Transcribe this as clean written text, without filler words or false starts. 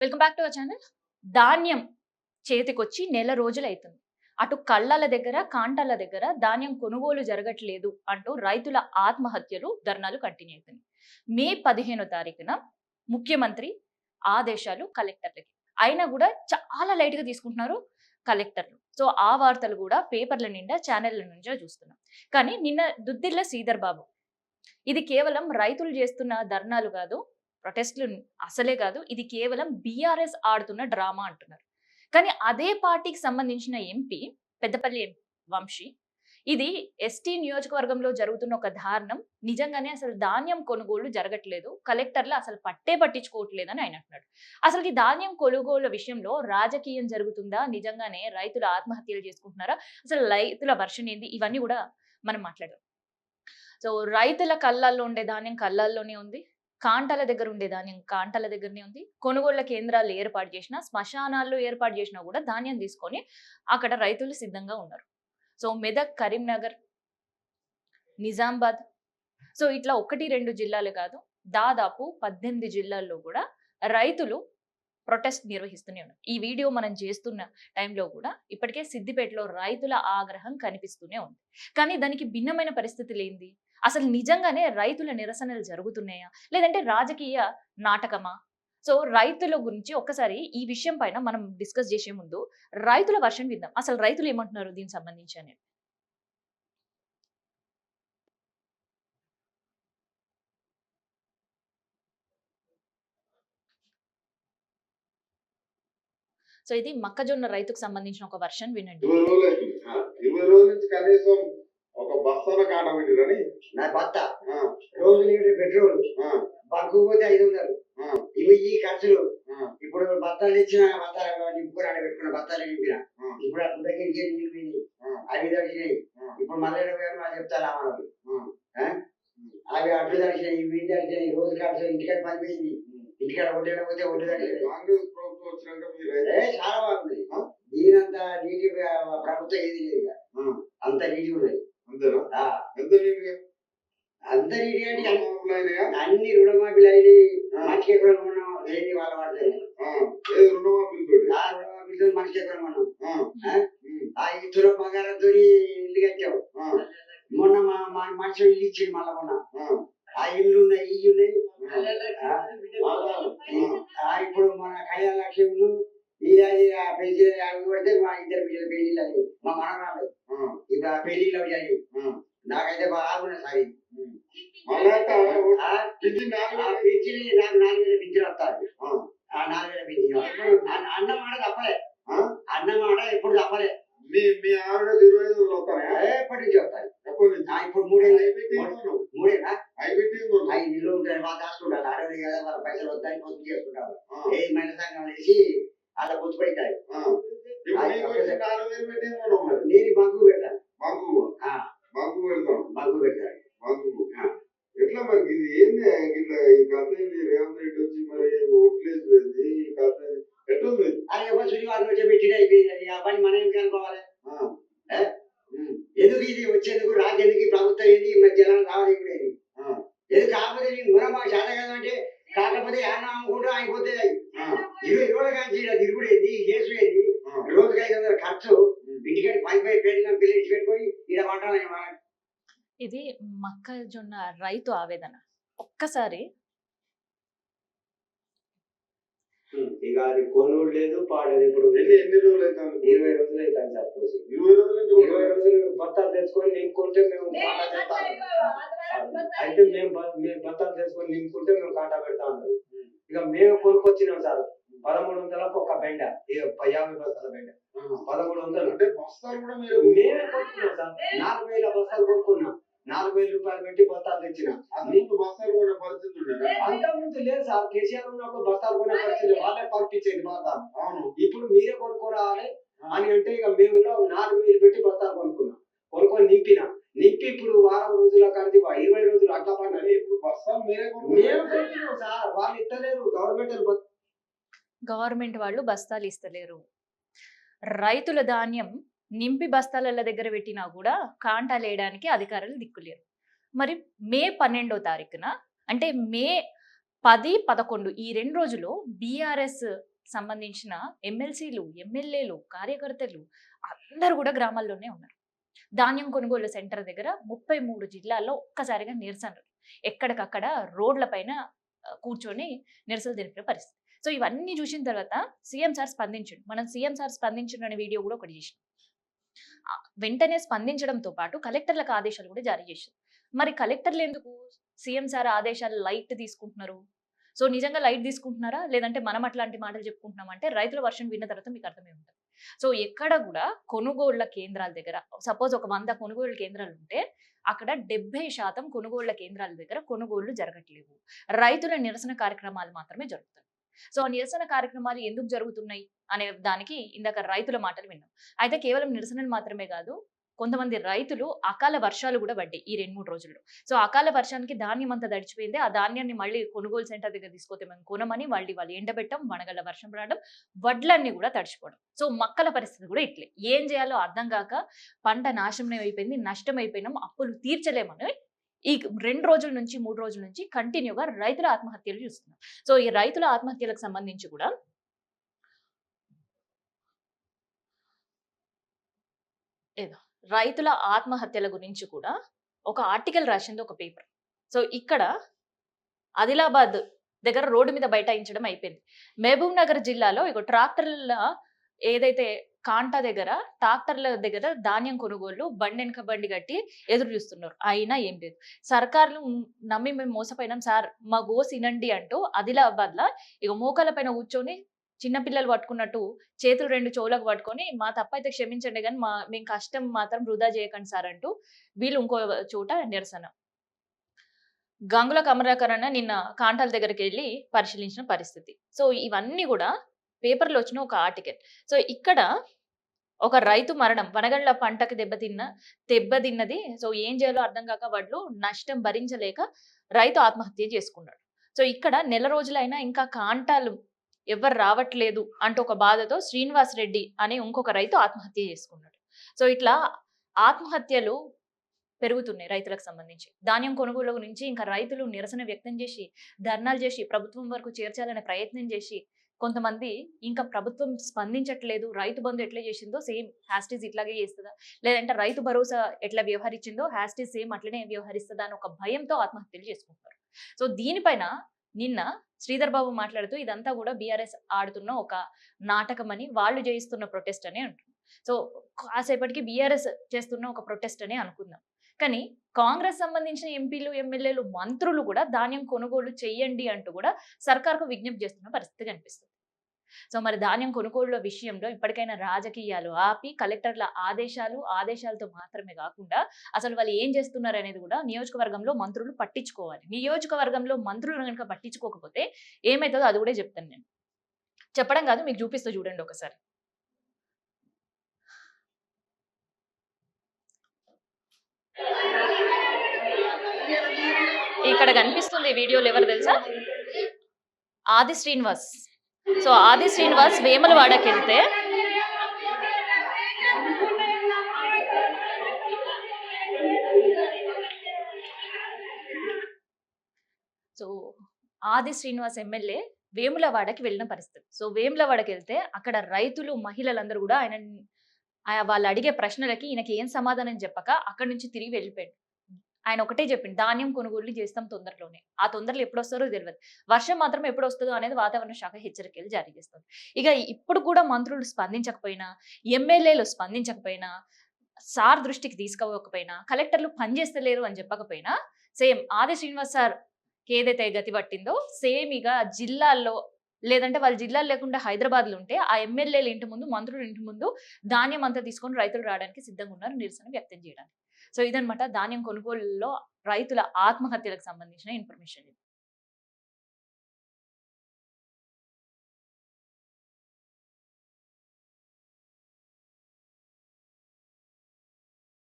Welcome back to our channel. ధాన్యం చేతికొచ్చి నెల రోజులైతుంది. అటు కళ్ళల దగ్గర, కాంటాల దగ్గర ధాన్యం కొనుగోలు జరగట్లేదు అంటూ రైతుల ఆత్మహత్యలు, ధర్నాలు కంటిన్యూ అవుతున్నాయి. మే 15 తారీఖున ముఖ్యమంత్రి ఆదేశాలు కలెక్టర్లకి. అయినా కూడా చాలా లైట్‌గా తీసుకుంటున్నారు కలెక్టర్లు. సో ఆ వార్తలు కూడా పేపర్ల నిండా, ఛానెళ్ల నుంచే చూస్తున్నాం. కానీ నిన్న దుద్దిల్ల శ్రీధర్ బాబు, ఇది కేవలం రైతులు చేస్తున్న ధర్నాలు కాదు, ప్రొటెస్ట్‌లు అసలే కాదు. ఇది కేవలం బీఆర్ఎస్ ఆడుతున్న డ్రామా అంటున్నారు. కానీ అదే పార్టీకి సంబంధించిన ఎంపీ పెద్దపల్లి వంశీ, ఇది ఎస్టీ నియోజకవర్గంలో జరుగుతున్న ఒక దారుణం. నిజంగానే అసలు ధాన్యం కొనుగోళ్లు జరగట్లేదు. కలెక్టర్లు అసలు పట్టించుకోవట్లేదని ఆయన అంటున్నాడు. అసలు ఈ ధాన్యం కొనుగోళ్ల విషయంలో రాజకీయం జరుగుతుందా? నిజంగానే రైతులు ఆత్మహత్యలు చేసుకుంటున్నారా? అసలు రైతుల వర్షన్ ఏంది? ఇవన్నీ కూడా మనం మాట్లాడదాం. సో రైతుల కళ్ళల్లో ఉండే ధాన్యం కళ్ళల్లోనే ఉంది. కాంటాల దగ్గర ఉండే ధాన్యం కాంటాల దగ్గరనే ఉంది. కొనుగోళ్ల కేంద్రాలు ఏర్పాటు చేసినా, శ్మశానాల్లో ఏర్పాటు చేసినా కూడా ధాన్యం తీసుకొని అక్కడ రైతులు సిద్ధంగా ఉన్నారు. సో మెదక్, కరీంనగర్, నిజామాబాద్, సో ఇట్లా 1-2 జిల్లాలు కాదు, దాదాపు 18 జిల్లాల్లో కూడా రైతులు ప్రొటెస్ట్ నిర్వహిస్తూనే ఉన్నారు. ఈ వీడియో మనం చేస్తున్న టైంలో కూడా ఇప్పటికే సిద్దిపేటలో రైతుల ఆగ్రహం కనిపిస్తూనే ఉంది. కానీ దానికి భిన్నమైన పరిస్థితులు ఏంది? అసలు నిజంగానే రైతుల నిరసనలు జరుగుతున్నాయా, లేదంటే రాజకీయ నాటకమా? సో రైతుల గురించి ఒక్కసారి ఈ విషయం పైన మనం డిస్కస్ చేసే ముందు రైతుల వర్షన్ విందాం. అసలు రైతులు ఏమంటున్నారు దీనికి సంబంధించి అనేది. సో ఇది మొక్కజొన్న రైతుకు సంబంధించిన ఒక వర్షన్ వినండి. 20 రోజులు అవుతుంది. 20 రోజుల నుంచి కనీసం ఒక బస్తాల కాట పెట్టిరని నా భర్త రోజు లీటర్ పెట్రోల్ బంకు పోతే 500 ఇవి ఈ ఖర్చులు. ఇప్పుడు బత్తాలు ఇచ్చిన బత్తాలు నింపుకొని ఆడ పెట్టుకున్న బత్తాలు నింపిన ఇప్పుడు ఆ గుడ్డకి నీళ్ళు పోయినాయి, అవి తడిచినాయి. ఇప్పుడు మళ్ళీ వాళ్ళు చెప్తారు రామాలు అవి అడ్డు తడిచినాయి, ఇవి తడిచినాయి. రోజు ఖర్చు ఇంటికాడ పనిపోయింది. ఇంటికాడ ఒడ్డు పోతే ఒడ్డు తడిచినాయి. కాంగ్రెస్ ప్రభుత్వం వచ్చినాక మీరు చాలా బాగుంది. దీనంత నీటి ప్రభుత్వం ఏది లేదు. అంత నీటి ఉన్నది. అంతేనా? ఎంత నీటిగా? అంత నీటి అంటే రుణమాఫీలైనయా? అన్ని రుణమాఫీలు అయినాయి. మనిషికి ఎక్కడ రుణం లేని వాళ్ళ పడతాయి. రుణమాఫీలతో మనిషికి ఎక్కడ మనం ఆ ఇతర బంగారంతో ఇల్లు కట్టావు. మొన్న మా మనిషి ఇల్లు ఇచ్చింది. మళ్ళా మొన్న ఆ ఇల్లు ఉన్నాయి, ఈ ఉన్నాయి. ఇప్పుడు మన కళ్యాణ లక్ష్మి పెళ్లి అవి పడితే మా ఇద్దరు పిల్లల పెళ్లిళ్ళు అని మా మనరాలు ఇప్పుడు ఆ పెళ్లిళ్ళు అవి నాకైతే బాగున్నా సార్. పింఛన్ నాకు 4,000 పింఛన్ వస్తారు. ఆ 4,000 పింఛన్ అన్న మాట తప్పలే. అన్న మాట ఎప్పుడు తప్పలే. మీ ఆవిడ 25 రోజులు వస్తాయా? ఎప్పటి నుంచి వస్తారు? ఇప్పుడు 3 మూడేనా 5 నిల్లు ఉంటాయి. వాళ్ళు దాచుకుంటారు. ఆడవాళ్ళు కదా, వాళ్ళ పైసలు వస్తాయి, పొద్దు చేసుకుంటారు. ఏ మహిళా సంఘం వేసి అలా గుర్తుపెట్టారు. నేను బంకు పెడతాను. బంకు పెడతాం. బంకు పెట్టాను. ఎట్లా మరి ఇది ఏంది? ఇట్లా ఈ కథ ఏంది? రేవంత్ రెడ్డి వచ్చి మరి ఓట్లేదు ఈ కథ ఎట్లుంది? అది ఎవరు శ్రీనివాసం వచ్చి పెట్టిన అయిపోయింది. ఆ పని మనం ఏం కనుక్కోవాలి? ఎందుకు ఇది వచ్చేందుకు రాజేందుకు ప్రభుత్వం ఏంది జనాలు రావాలి ఇప్పుడు ఏంది? ఎందుకు కాకపోతే నేను గుణమా శాత కదంటే కాకపోతే ఏమన్నా అమ్ముకుంటూ అయిపోతే 20 రోజులు కానీ తిరుగుడు ఏంది, కేసు ఏంది? రోజుకి 500 ఖర్చు. ఇంటికి పైపై పెట్టిన పిల్లలు పెట్టుకొని ఇలా పంటాలని. ఇది మొక్కజొన్న రైతు ఆవేదన. ఒక్కసారి ఇక అది కొనుగోలు లేదు, పాడలేదు. ఇప్పుడు ఎన్ని రోజులు అవుతాను? 20 రోజులు అవుతాను సార్. 20 రోజులు 20 రోజులు బత్తాలు తెచ్చుకొని నింపుకుంటే మేము అయితే మేము బత్తాలు తెచ్చుకొని నింపుకుంటే మేము కాటా పెడతా ఉన్నాం. ఇక మేము కొనుక్కొచ్చినాం సార్ 1300 ఒక బెండ, 50 బస్తాల బెండ 1300. అంటే బస్తాలు కూడా మీరు మేమే కొనుక్కున్నాం సార్. 4,000 బస్తాలు కొనుక్కున్నాం. 4,000 రూపాయలు పెట్టి బస్తాలు తెచ్చిన. మీకు బస్తాలు కొనే పరిస్థితి ఉండేనా? అంతకుముందు లేదు సార్. కేసీఆర్ ఉన్నప్పుడు బస్తాలు కొనే పరిస్థితి వాళ్ళే పంపించేది బస్తాలు. అవును. ఇప్పుడు మీరే కొనుక్కోరావాలి అని అంటే ఇక మేము కూడా 4,000 పెట్టి బస్తాలు కొనుక్కున్నాం. కొనుక్కొని నింపి ఇప్పుడు వారం రోజుల కలిసి 20 రోజులు అట్లా పడ్డాయి. ఇప్పుడు బస్తాలు మీరే మేము కొనుక్కున్నాం సార్. వాళ్ళు ఇస్తలేరు. గవర్నమెంట్ వాళ్ళు బస్తాలు ఇస్తలేరు. రైతుల ధాన్యం నింపి బస్తాల దగ్గర పెట్టినా కూడా కాంటాలు వేయడానికి అధికారులు దిక్కులేరు. మరి మే 12వ తారీఖున అంటే మే 10, 11 ఈ 2 రోజులు బీఆర్ఎస్ సంబంధించిన ఎమ్మెల్సీలు, ఎమ్మెల్యేలు, కార్యకర్తలు అందరూ కూడా గ్రామాల్లోనే ఉన్నారు. ధాన్యం కొనుగోలు సెంటర్ దగ్గర 33 జిల్లాల్లో ఒక్కసారిగా నిరసనలు. ఎక్కడికక్కడ రోడ్ల పైన కూర్చొని నిరసనలు తెలిపిన పరిస్థితి. సో ఇవన్నీ చూసిన తర్వాత సీఎం సార్ స్పందించండు. మనం సీఎం సార్ స్పందించండు అనే వీడియో కూడా ఒకటి చేసినాం. వెంటనే స్పందించడంతో పాటు కలెక్టర్లకు ఆదేశాలు కూడా జారీ చేశారు. మరి కలెక్టర్లు ఎందుకు సీఎం సార్ ఆదేశాలు లైట్ తీసుకుంటున్నారు? సో నిజంగా లైట్ తీసుకుంటున్నారా, లేదంటే మనం అట్లాంటి మాటలు చెప్పుకుంటున్నాం అంటే రైతుల వర్షన్ విన్న తర్వాత మీకు అర్థమై ఉంటుంది. సో ఎక్కడ కూడా కొనుగోళ్ల కేంద్రాల దగ్గర సపోజ్ ఒక 100 కొనుగోలు కేంద్రాలు ఉంటే అక్కడ 70% కొనుగోళ్ల కేంద్రాల దగ్గర కొనుగోళ్లు జరగట్లేవు. రైతుల నిరసన కార్యక్రమాలు మాత్రమే జరుగుతాయి. సో ఆ నిరసన కార్యక్రమాలు ఎందుకు జరుగుతున్నాయి అనే దానికి ఇందాక రైతుల మాటలు విన్నాం. అయితే కేవలం నిరసనలు మాత్రమే కాదు, కొంతమంది రైతులు అకాల వర్షాలు కూడా పడ్డాయి ఈ 2-3 రోజుల్లో. సో అకాల వర్షానికి ధాన్యం అంతా తడిచిపోయింది. ఆ ధాన్యాన్ని మళ్ళీ కొనుగోలు సెంటర్ దగ్గర తీసుకొస్తే మేము కొనమని వాళ్ళు ఎండబెట్టడం, వనగళ్ళ వర్షం పడడం, వడ్లన్నీ కూడా తడిచిపోవడం. సో మక్కల పరిస్థితి కూడా ఇట్లే. ఏం చేయాలో అర్థం కాక పంట నాశనం అయిపోయింది, నష్టం అయిపోయినాం, అప్పులు తీర్చలేమని ఈ 2 రోజుల నుంచి 3 రోజుల నుంచి కంటిన్యూగా రైతుల ఆత్మహత్యలు చూస్తున్నాం. సో ఈ రైతుల ఆత్మహత్యలకు సంబంధించి కూడా ఏదో రైతుల ఆత్మహత్యల గురించి కూడా ఒక ఆర్టికల్ రాసింది ఒక పేపర్. సో ఇక్కడ ఆదిలాబాద్ దగ్గర రోడ్డు మీద బైఠాయించడం అయిపోయింది. మహబూబ్ నగర్ జిల్లాలో ఇక ట్రాక్టర్ల ఏదైతే కాంటా దగ్గర ట్రాక్టర్ల దగ్గర ధాన్యం కొనుగోళ్లు బండెనక బండి కట్టి ఎదురు చూస్తున్నారు. అయినా ఏం లేదు. సర్కారులు నమ్మి మేము మోసపోయినాం సార్, మా గోస్ ఇనండి అంటూ ఆదిలాబాద్ లా ఇక మోకాల పైన కూర్చొని చిన్నపిల్లలు పట్టుకున్నట్టు చేతులు 2 చెవులకు పట్టుకొని మా తప్పైతే క్షమించండి కానీ మేము కష్టం మాత్రం వృధా చేయకండి సార్ అంటూ వీళ్ళు ఇంకో చోట నిరసన. గంగుల కమలాకర్ అన్న నిన్న కాంటాల దగ్గరికి వెళ్ళి పరిశీలించిన పరిస్థితి. సో ఇవన్నీ కూడా పేపర్లో వచ్చిన ఒక ఆర్టికల్. సో ఇక్కడ ఒక రైతు మరణం, వనగళ్ల పంటకి దెబ్బతిన్నది. సో ఏం చేయాలో అర్థం కాక వడ్లు నష్టం భరించలేక రైతు ఆత్మహత్య చేసుకున్నాడు. సో ఇక్కడ నెల రోజులైనా ఇంకా కాంటాలు ఎవరు రావట్లేదు అంటూ ఒక బాధతో శ్రీనివాస్ రెడ్డి అనే ఇంకొక రైతు ఆత్మహత్య చేసుకున్నాడు. సో ఇట్లా ఆత్మహత్యలు పెరుగుతున్నాయి రైతులకు సంబంధించి. ధాన్యం కొనుగోలు గురించి ఇంకా రైతులు నిరసన వ్యక్తం చేసి, ధర్నాలు చేసి, ప్రభుత్వం వరకు చేర్చాలనే ప్రయత్నం చేసి, కొంతమంది ఇంకా ప్రభుత్వం స్పందించట్లేదు, రైతు బంధు ఎట్లా చేసిందో సేమ్ హ్యాస్టీస్ ఇట్లాగే చేస్తుందా, లేదంటే రైతు భరోసా ఎట్లా వ్యవహరించిందో హ్యాస్టీస్ సేమ్ అట్లనే వ్యవహరిస్తుందా అని ఒక భయంతో ఆత్మహత్యలు చేసుకుంటారు. సో దీనిపైన నిన్న శ్రీధర్ బాబు మాట్లాడుతూ ఇదంతా కూడా బీఆర్ఎస్ ఆడుతున్న ఒక నాటకం అని, వాళ్ళు చేయిస్తున్న ప్రొటెస్ట్ అని అంటున్నారు. సో కాసేపటికి బీఆర్ఎస్ చేస్తున్న ఒక ప్రొటెస్ట్ అని అనుకుందాం. కానీ కాంగ్రెస్ సంబంధించిన ఎంపీలు, ఎమ్మెల్యేలు, మంత్రులు కూడా ధాన్యం కొనుగోలు చెయ్యండి అంటూ కూడా సర్కార్కు విజ్ఞప్తి చేస్తున్న పరిస్థితి కనిపిస్తుంది. సో మరి ధాన్యం కొనుగోళ్ల విషయంలో ఇప్పటికైనా రాజకీయాలు ఆపి కలెక్టర్ల ఆదేశాలతో మాత్రమే కాకుండా అసలు వాళ్ళు ఏం చేస్తున్నారు అనేది కూడా నియోజకవర్గంలో మంత్రులు పట్టించుకోవాలి. నియోజకవర్గంలో మంత్రులు కనుక పట్టించుకోకపోతే ఏమవుతుందో అది కూడా చెప్తాను నేను. చెప్పడం కాదు, మీకు చూపిస్తూ చూడండి ఒకసారి. ఇక్కడ కనిపిస్తుంది వీడియోలో ఎవరు తెలుసా? ఆది శ్రీనివాస్. సో ఆది శ్రీనివాస్ వేములవాడకి వెళ్తే సో ఆది శ్రీనివాస్ ఎమ్మెల్యే వేములవాడకి వెళ్ళిన పరిస్థితి. సో వేములవాడకి వెళ్తే అక్కడ రైతులు, మహిళలందరూ కూడా వాళ్ళు అడిగే ప్రశ్నలకి ఈయనకి ఏం సమాధానం చెప్పక అక్కడి నుంచి తిరిగి వెళ్ళిపోయాడు. ఆయన ఒకటే చెప్పింది, ధాన్యం కొనుగోలు చేస్తాం తొందరలోనే. ఆ తొందరలో ఎప్పుడు వస్తారో తెలియదు. వర్షం మాత్రం ఎప్పుడు వస్తుందో అనేది వాతావరణ శాఖ హెచ్చరికలు జారీ చేస్తుంది. ఇక ఇప్పుడు కూడా మంత్రులు స్పందించకపోయినా, ఎమ్మెల్యేలు స్పందించకపోయినా, సార్ దృష్టికి తీసుకోకపోయినా, కలెక్టర్లు పనిచేస్తలేరు అని చెప్పకపోయినా, సేమ్ ఆది శ్రీనివాస్ సార్ ఏదైతే గతి పట్టిందో సేమ్ ఇక జిల్లాల్లో, లేదంటే వాళ్ళ జిల్లాలు లేకుండా హైదరాబాద్లో ఉంటే ఆ ఎమ్మెల్యేల ఇంటి ముందు, మంత్రుల ఇంటి ముందు ధాన్యం అంతా తీసుకొని రైతులు రావడానికి సిద్ధంగా ఉన్నారు, నిరసన వ్యక్తం చేయడానికి. సో ఇదనమాట ధాన్యం కొనుగోలులో రైతుల ఆత్మహత్యలకు సంబంధించిన ఇన్ఫర్మేషన్.